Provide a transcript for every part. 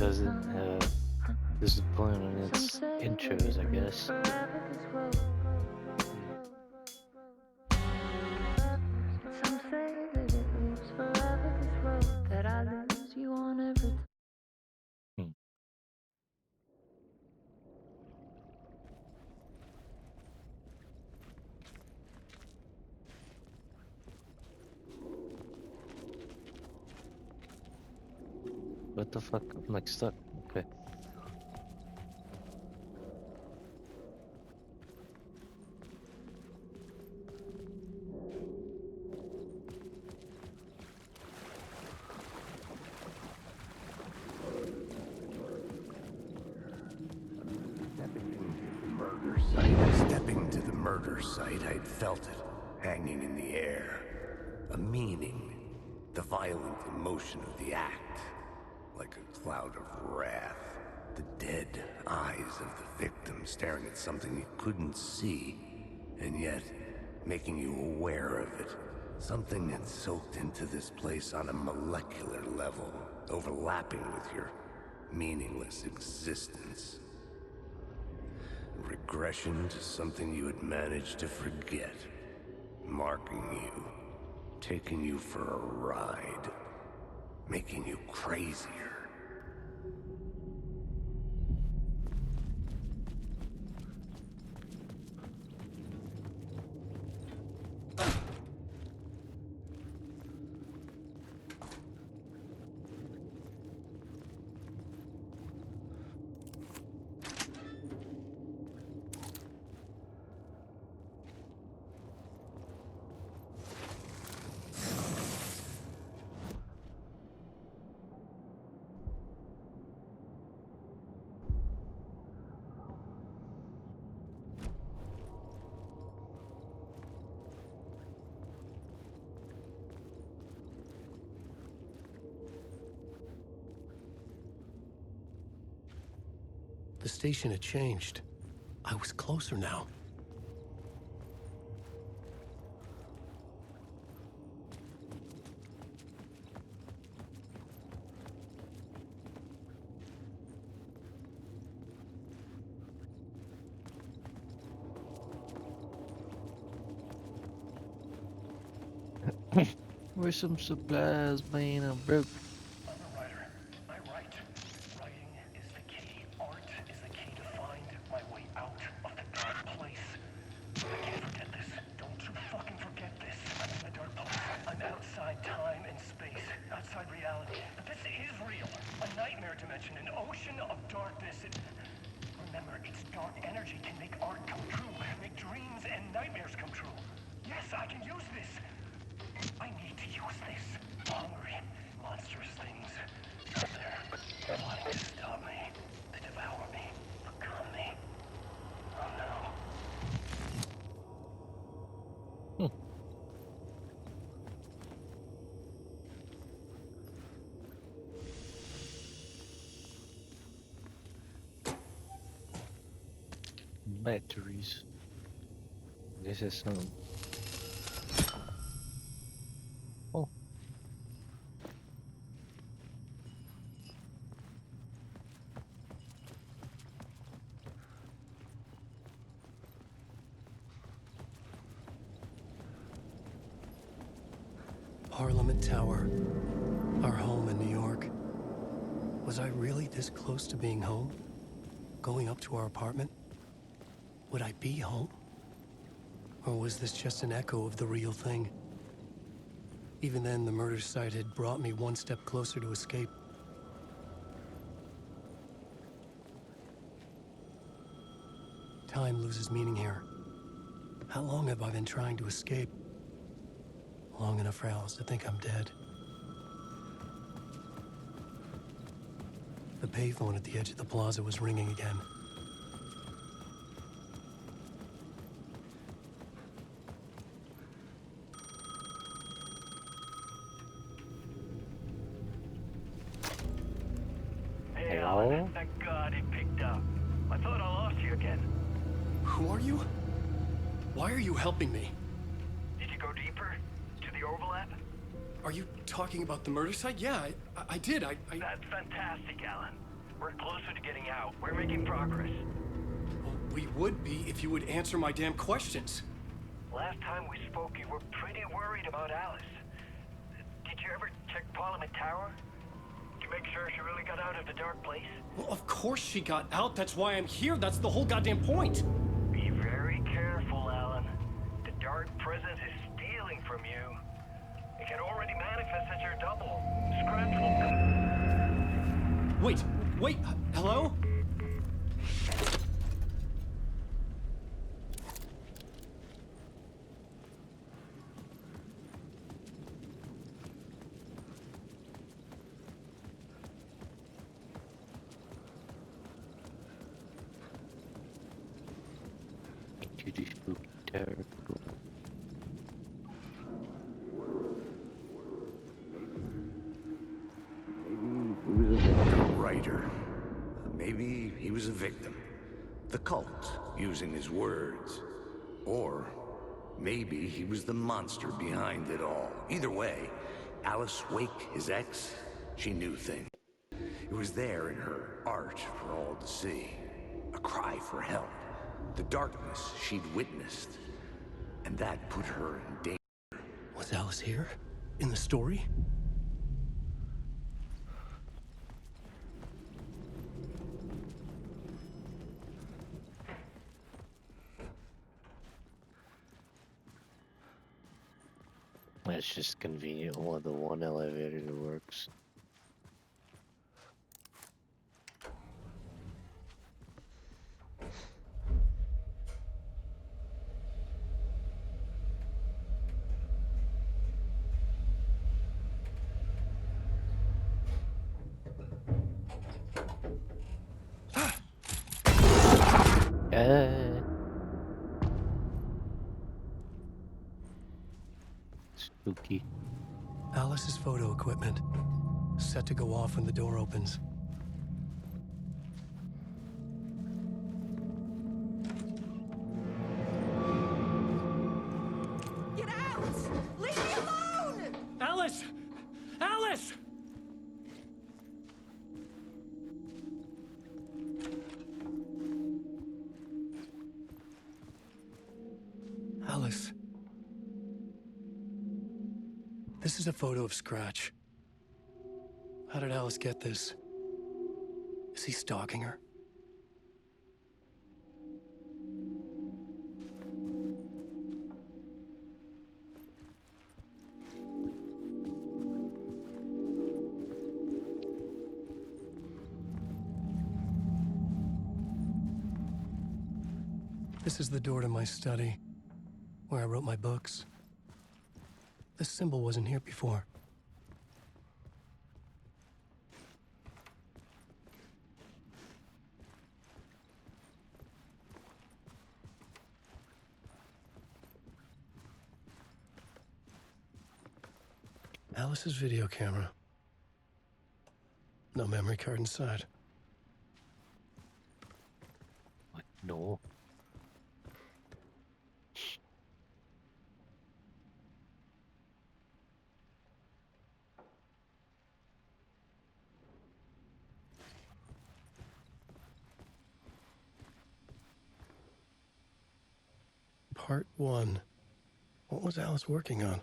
wasn't disappointed in its intros, I guess. Hmm. What the fuck? I'm like stuck. Okay. Stepping to the murder site, I'd felt it, hanging in the air. A meaning. The violent emotion of the act. Like a cloud of wrath. The dead eyes of the victim staring at something you couldn't see, and yet making you aware of it. Something had soaked into this place on a molecular level, overlapping with your meaningless existence. Regression to something you had managed to forget. Marking you. Taking you for a ride. Making you crazier. The station had changed. I was closer now. Where's some supplies, man? I'm broke. I'm a writer. I write. Writing is the key. Art is the key to find my way out of the dark place. I can't forget this. Don't you fucking forget this. I'm in the dark place. I'm outside time and space. Outside reality. But this is real. A nightmare dimension. An ocean of darkness. Remember, its dark energy can make art come true. Make dreams and nightmares come true. Yes, I can use this. I need to use this. Hungry, monstrous things out there, plotting to stop me, to devour me, become me. Oh no. Batteries. This is some. Oh, Parliament Tower. Our home in New York. Was I really this close to being home? Going up to our apartment? Would I be home? Or was this just an echo of the real thing? Even then, the murder site had brought me one step closer to escape. Time loses meaning here. How long have I been trying to escape? Long enough for Alice to think I'm dead. The payphone at the edge of the plaza was ringing again. Hey, hello? Alan. Thank God it picked up. I thought I lost you again. Who are you? Why are you helping me? Did you go deeper? To the overlap? Are you talking about the murder site? Yeah, I did. That's fantastic, Alan. We're closer to getting out. We're making progress. Well, we would be if you would answer my damn questions. Last time we spoke, you were pretty worried about Alice. Did you ever check Parliament Tower? Did you make sure she really got out of the dark place? Well, of course she got out. That's why I'm here. That's the whole goddamn point. Be very careful, Alan. The dark presence is stealing from you. It can already manifest as your double. Scratch will come. Wait, hello? Into the spooky territory. The writer. Maybe he was a victim. The cult, using his words. Or maybe he was the monster behind it all. Either way, Alice Wake, his ex, she knew things. It was there in her art for all to see. A cry for help. The darkness she'd witnessed. And that put her in danger. Was Alice here? In the story? It's just convenient while the one elevator that works. Spooky. Alice's photo equipment. Set to go off when the door opens. Get out! Leave me alone! Alice! Alice! Alice. This is a photo of Scratch. How did Alice get this? Is he stalking her? This is the door to my study, where I wrote my books. This symbol wasn't here before. Alice's video camera. No memory card inside. What? No. Part 1. What was Alice working on?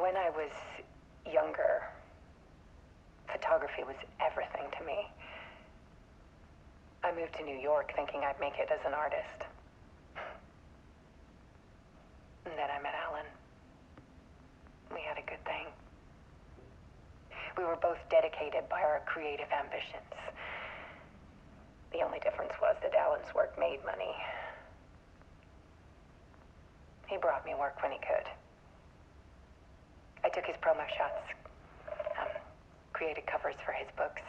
When I was younger, photography was everything to me. I moved to New York thinking I'd make it as an artist. And then I met Alan. We had a good thing. We were both dedicated by our creative ambitions. The only difference was that Alan's work made money. He brought me work when he could. I took his promo shots, created covers for his books.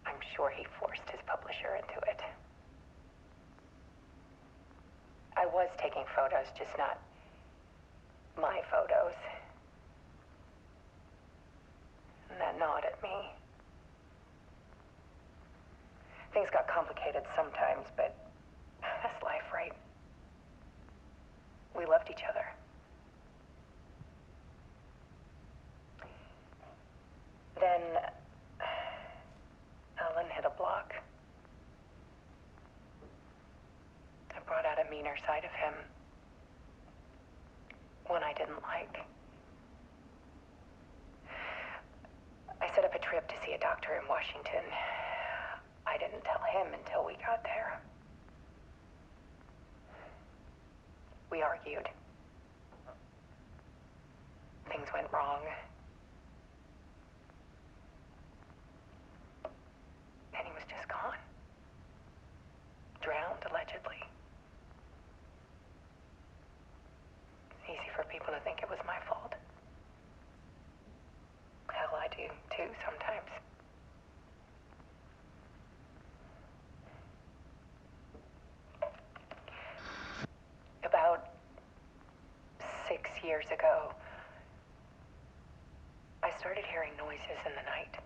I'm sure he forced his publisher into it. was taking photos, just not my photos. And that gnawed at me. Things got complicated sometimes, but that's life, right? We loved each other. Then Alan hit a block. I brought out a meaner side of him. One I didn't like. I set up a trip to see a doctor in Washington. I didn't tell him until we got there. We argued. Things went wrong. And he was just gone. Drowned, allegedly. It's easy for people to think it was my fault. Hell, I do too sometimes. About 6 years ago, I started hearing noises in the night.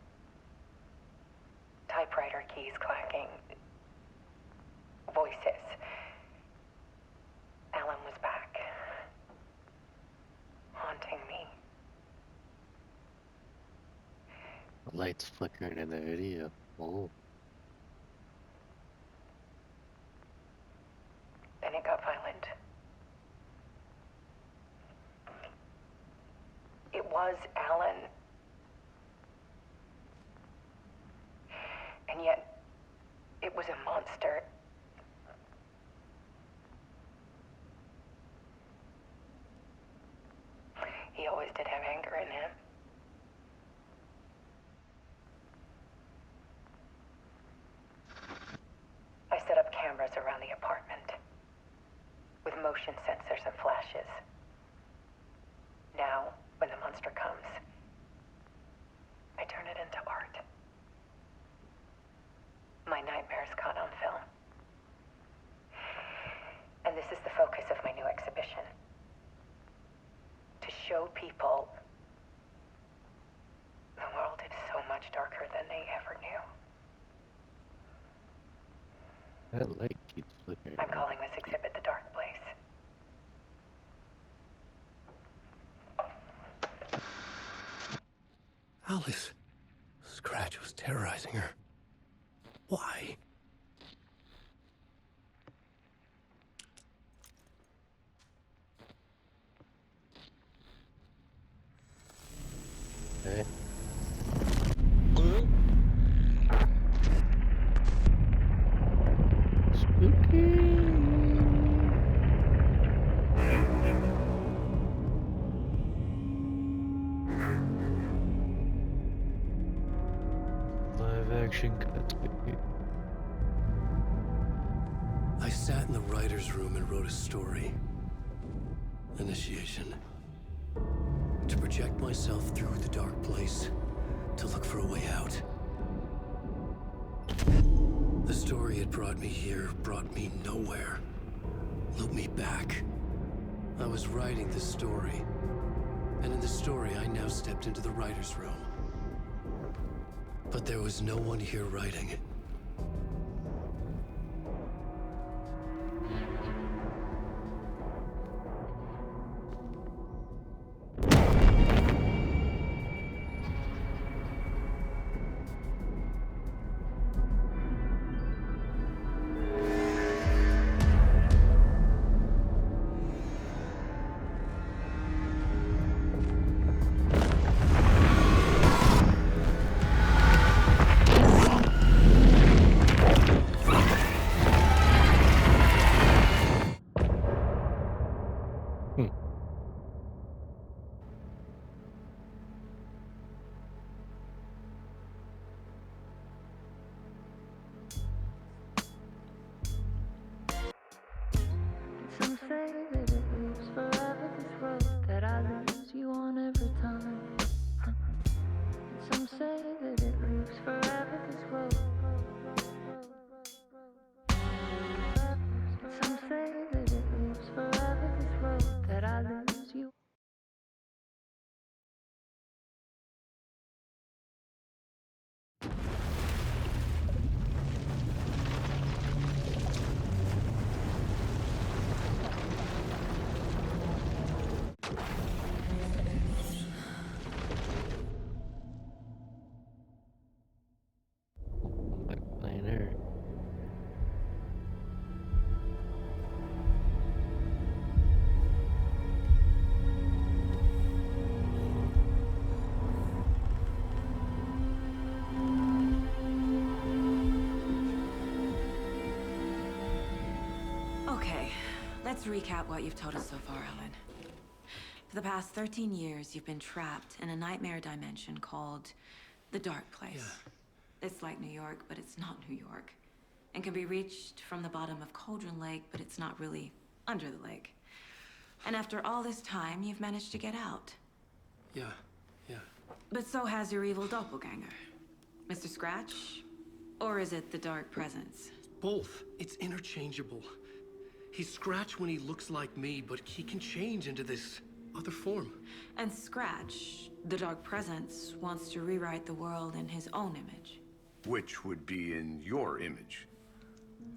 Typewriter keys clacking. Voices. Alan was back. Haunting me. Lights flickering in the video. Oh. Then it got violent. It was Alan. And yet, it was a monster. He always did have anger in him. I set up cameras around the apartment with motion sensors and flashes. Now, when the monster comes, I turn it into art. My nightmares caught on film. And this is the focus of my new exhibition. To show people the world is so much darker than they ever knew. That light keeps flickering. I'm calling this exhibit The Dark Place. Alice. Scratch was terrorizing her. Why? Okay. Live action cutscene. I sat in the writer's room and wrote a story. Initiation. To project myself through the dark place, to look for a way out. The story had brought me here, brought me nowhere. Looped me back. I was writing the story. And in the story, I now stepped into the writer's room. But there was no one here writing. Some say that it leaves forever this road that I lose you on every time. Some say that it leaves forever this road. Some say that it leaves Okay, let's recap what you've told us so far, Alan. For the past 13 years, you've been trapped in a nightmare dimension called the Dark Place. Yeah. It's like New York, but it's not New York. And can be reached from the bottom of Cauldron Lake, but it's not really under the lake. And after all this time, you've managed to get out. Yeah. But so has your evil doppelganger. Mr. Scratch? Or is it the Dark Presence? Both. It's interchangeable. He's Scratch when he looks like me, but he can change into this other form. And Scratch, the Dark Presence, wants to rewrite the world in his own image. Which would be in your image,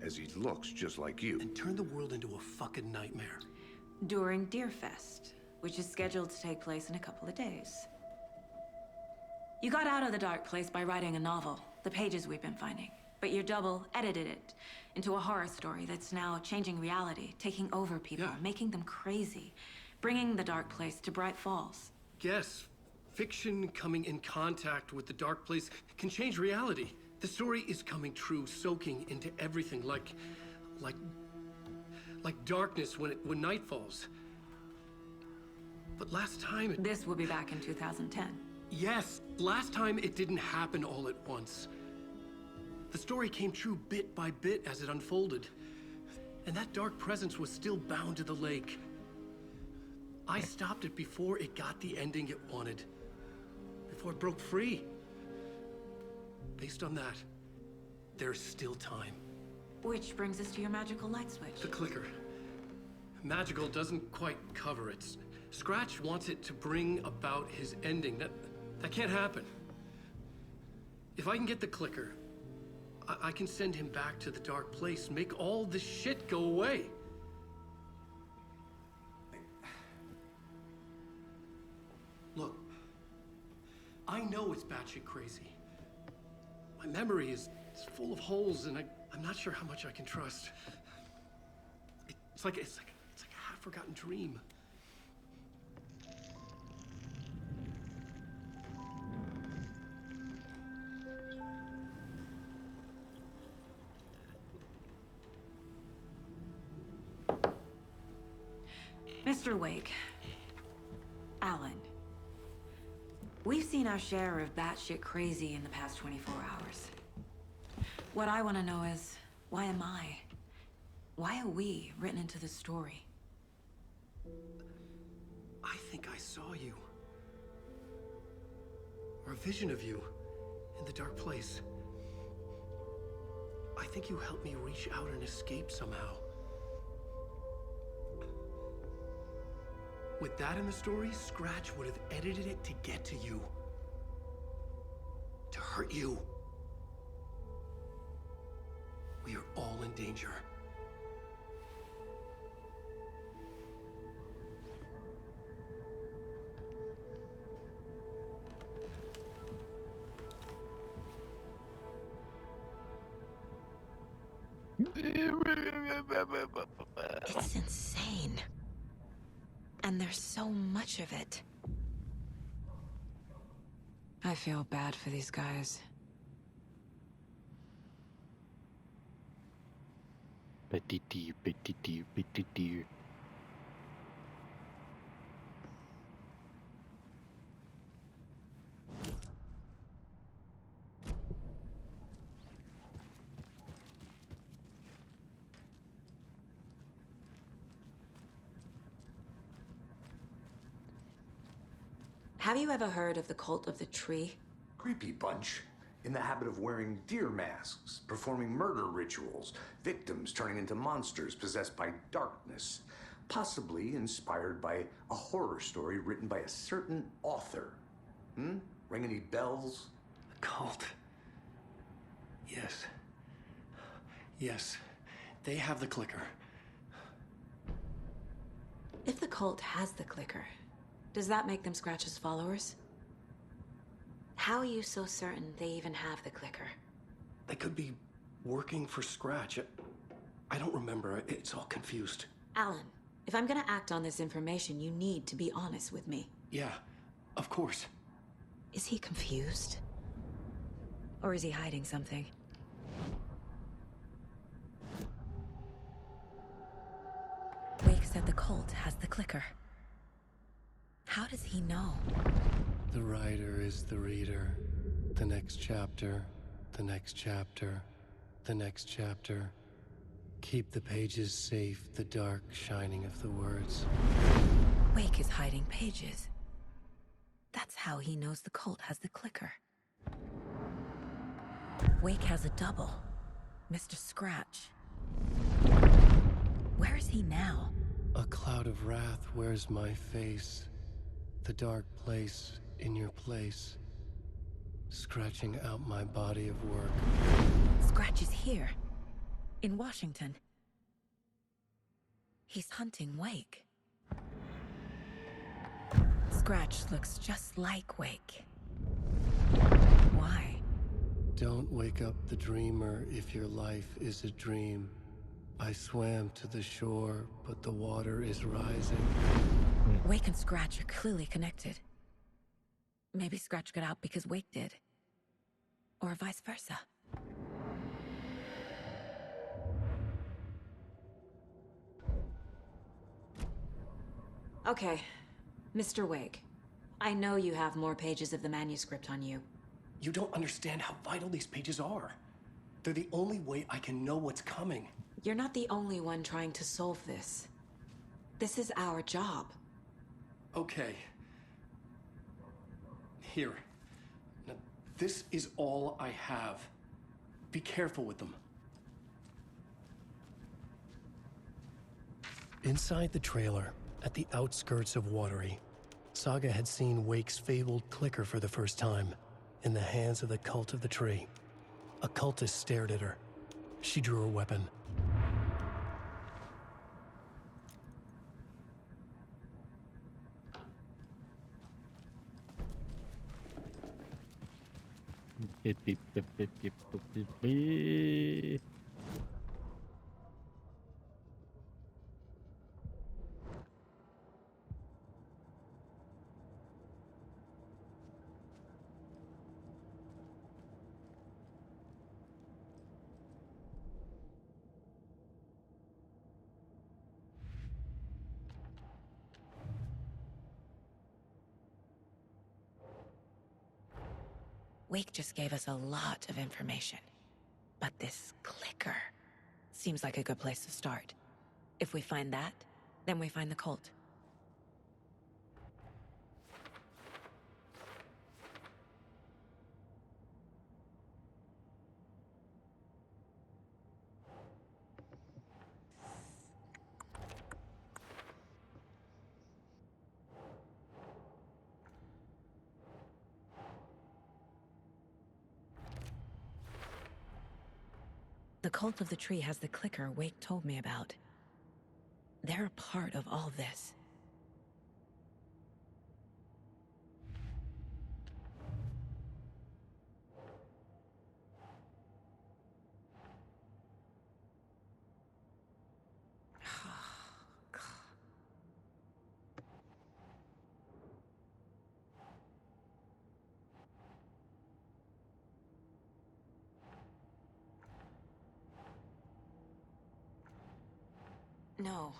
as he looks just like you. And turn the world into a fucking nightmare. During Deerfest, which is scheduled to take place in a couple of days. You got out of the Dark Place by writing a novel, the pages we've been finding. But your double edited it into a horror story that's now changing reality, taking over people, making them crazy, bringing the Dark Place to Bright Falls. Yes, fiction coming in contact with the Dark Place can change reality. The story is coming true, soaking into everything, like darkness when night falls. But last time This will be back in 2010. Yes, last time it didn't happen all at once. The story came true bit by bit as it unfolded. And that dark presence was still bound to the lake. I stopped it before it got the ending it wanted. Before it broke free. Based on that, there's still time. Which brings us to your magical light switch. The clicker. Magical doesn't quite cover it. Scratch wants it to bring about his ending. That can't happen. If I can get the clicker, I can send him back to the Dark Place, make all this shit go away. Look, I know it's batshit crazy. My memory is full of holes, and I'm not sure how much I can trust. It's like a half-forgotten dream. Mr. Wake, Alan, we've seen our share of batshit crazy in the past 24 hours. What I want to know is, why am I? Why are we written into the story? I think I saw you. Or a vision of you in the Dark Place. I think you helped me reach out and escape somehow. With that in the story, Scratch would have edited it to get to you. To hurt you. We are all in danger. It's insane. And there's so much of it. I feel bad for these guys. Petit dear. Have you ever heard of the Cult of the Tree? Creepy bunch. In the habit of wearing deer masks, performing murder rituals, victims turning into monsters possessed by darkness. Possibly inspired by a horror story written by a certain author. Ring any bells? The cult. Yes. Yes. They have the clicker. If the cult has the clicker, does that make them Scratch's followers? How are you so certain they even have the clicker? They could be working for Scratch. I don't remember. It's all confused. Alan, if I'm gonna act on this information, you need to be honest with me. Yeah, of course. Is he confused? Or is he hiding something? said the cult has the clicker. How does he know? The writer is the reader. The next chapter, the next chapter, the next chapter. Keep the pages safe, the dark shining of the words. Wake is hiding pages. That's how he knows the cult has the clicker. Wake has a double, Mr. Scratch. Where is he now? A cloud of wrath wears my face. The dark place in your place. Scratching out my body of work. Scratch is here, in Washington. He's hunting Wake. Scratch looks just like Wake. Why? Don't wake up the dreamer if your life is a dream. I swam to the shore, but the water is rising. Wake and Scratch are clearly connected. Maybe Scratch got out because Wake did. Or vice versa. Okay, Mr. Wake. I know you have more pages of the manuscript on you. You don't understand how vital these pages are. They're the only way I can know what's coming. You're not the only one trying to solve this. This is our job. Okay. Here. Now, this is all I have. Be careful with them. Inside the trailer, at the outskirts of Watery, Saga had seen Wake's fabled clicker for the first time, in the hands of the Cult of the Tree. A cultist stared at her. She drew her weapon. Beep, beep, beep, beep, beep, beep, beep, beep. Wake just gave us a lot of information. But this clicker seems like a good place to start. If we find that, then we find the cult. The Cult of the Tree has the clicker Wake told me about. They're a part of all this. No.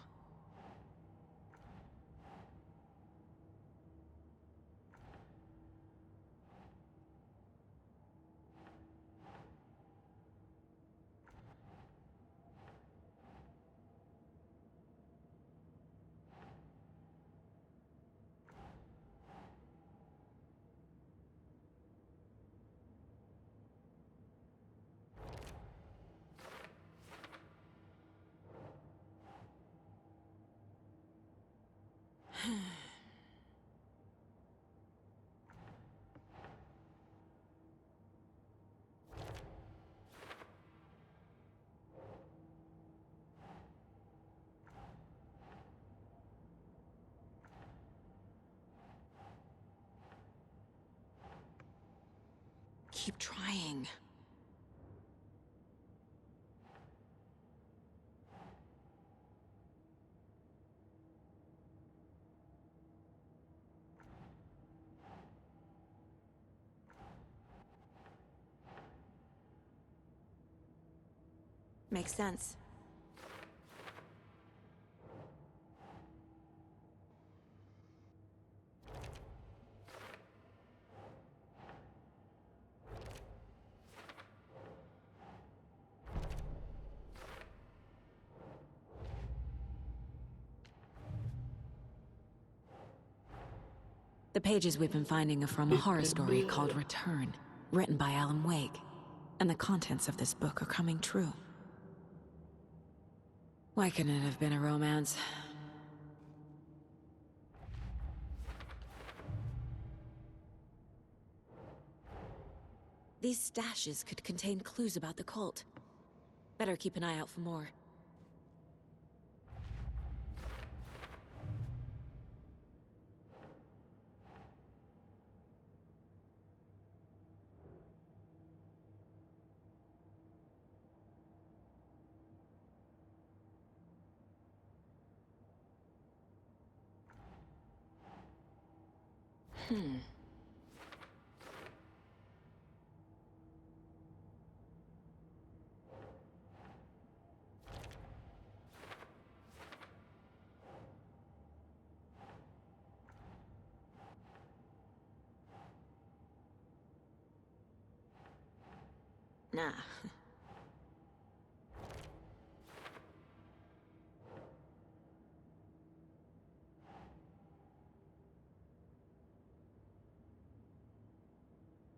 Keep trying. Makes sense. The pages we've been finding are from a horror story called Return, written by Alan Wake. And the contents of this book are coming true. Why couldn't it have been a romance? These stashes could contain clues about the cult. Better keep an eye out for more. Nah.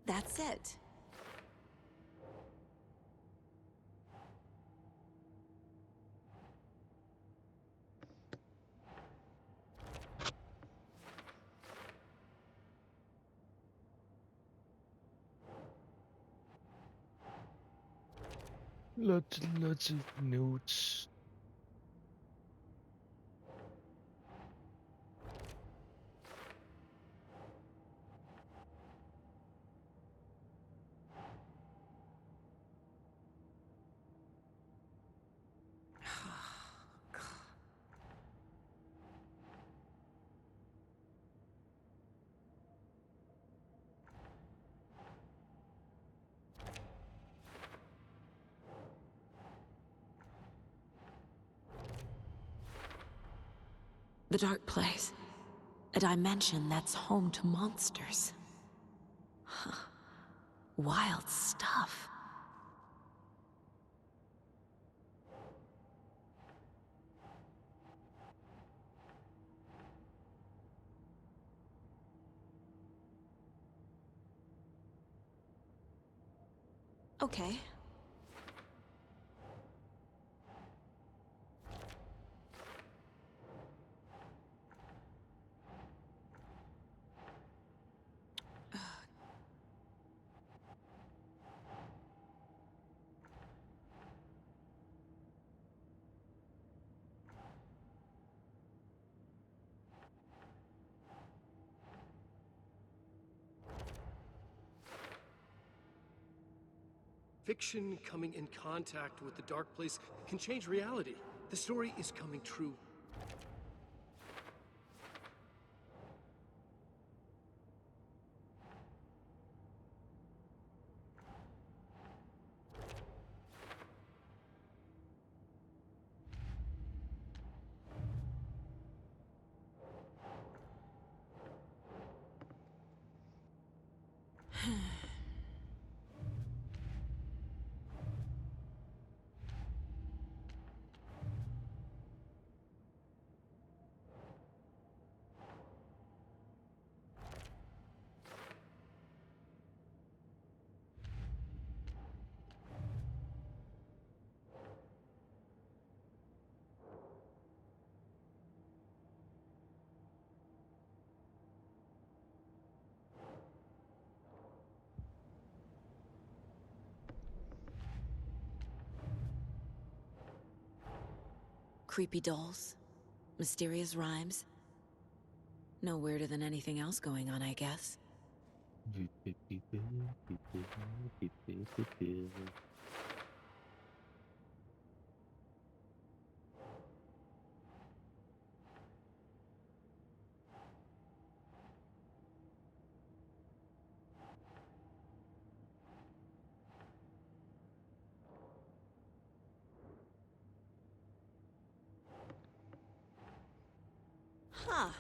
That's it. Lots of notes. The Dark Place. A dimension that's home to monsters. Huh. Wild stuff. Okay. Fiction coming in contact with the Dark Place can change reality. The story is coming true. Creepy dolls. Mysterious rhymes. No weirder than anything else going on, I guess. Huh.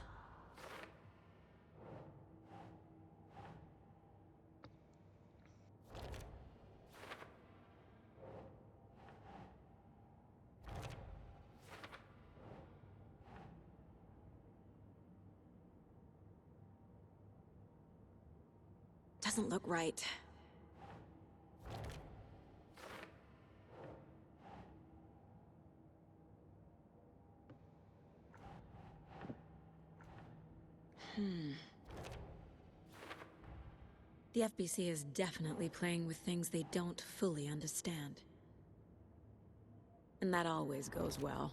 doesn't look right. The FBC is definitely playing with things they don't fully understand. And that always goes well.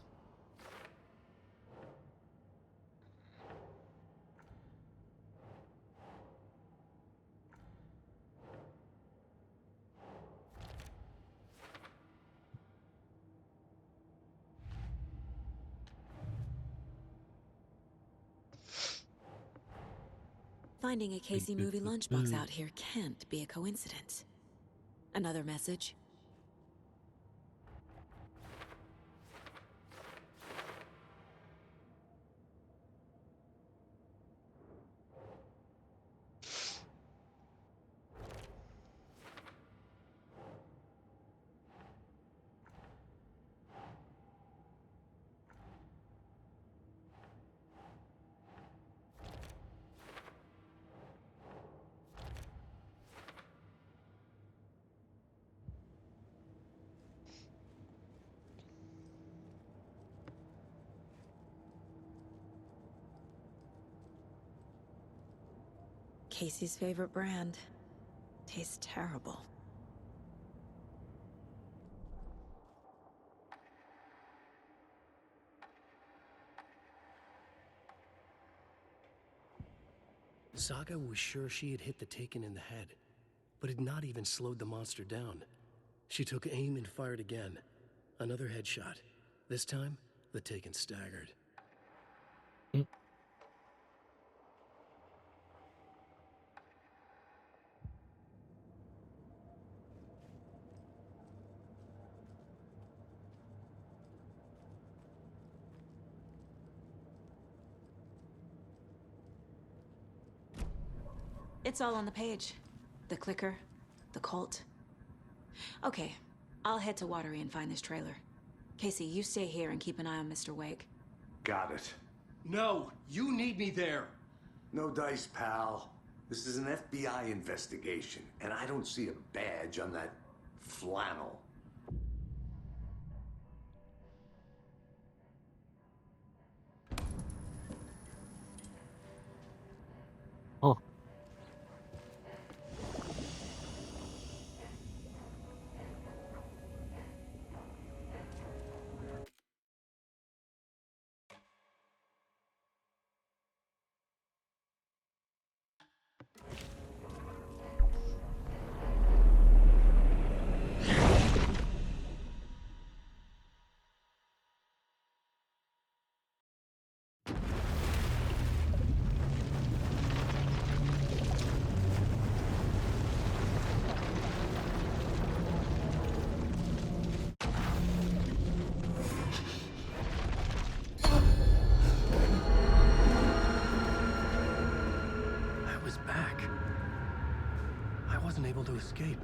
Finding a Casey movie lunchbox out here can't be a coincidence. Another message? Casey's favorite brand. Tastes terrible. Saga was sure she had hit the Taken in the head, but had not even slowed the monster down. She took aim and fired again. Another headshot. This time, the Taken staggered. It's all on the page. The clicker, the cult. Okay, I'll head to Watery and find this trailer. Casey, you stay here and keep an eye on Mr. Wake. Got it. No, you need me there. No dice, pal. This is an FBI investigation, and I don't see a badge on that flannel. Oh. I was back. I wasn't able to escape.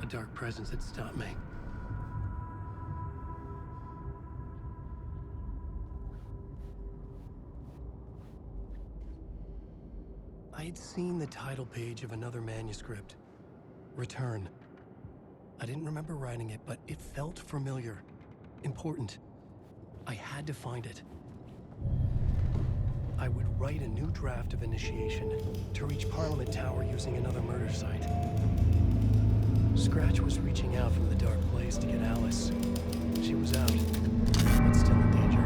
A dark presence had stopped me. I had seen the title page of another manuscript. Return. I didn't remember writing it, but it felt familiar. Important. I had to find it. I would write a new draft of Initiation to reach Parliament Tower using another murder site. Scratch was reaching out from the dark place to get Alice. She was out, but still in danger.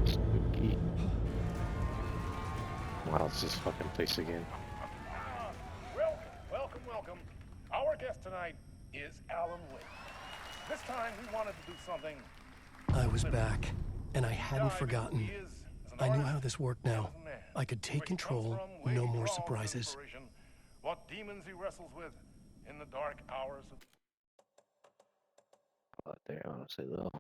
Spooky. Wow, it's this fucking place again. Welcome. Our guest tonight is Alan Wake. This time we wanted to do something. I was back, and I hadn't forgotten. I knew how this worked now. I could take control, no more surprises. What demons he wrestles with in the dark hours of... Out there, honestly, though.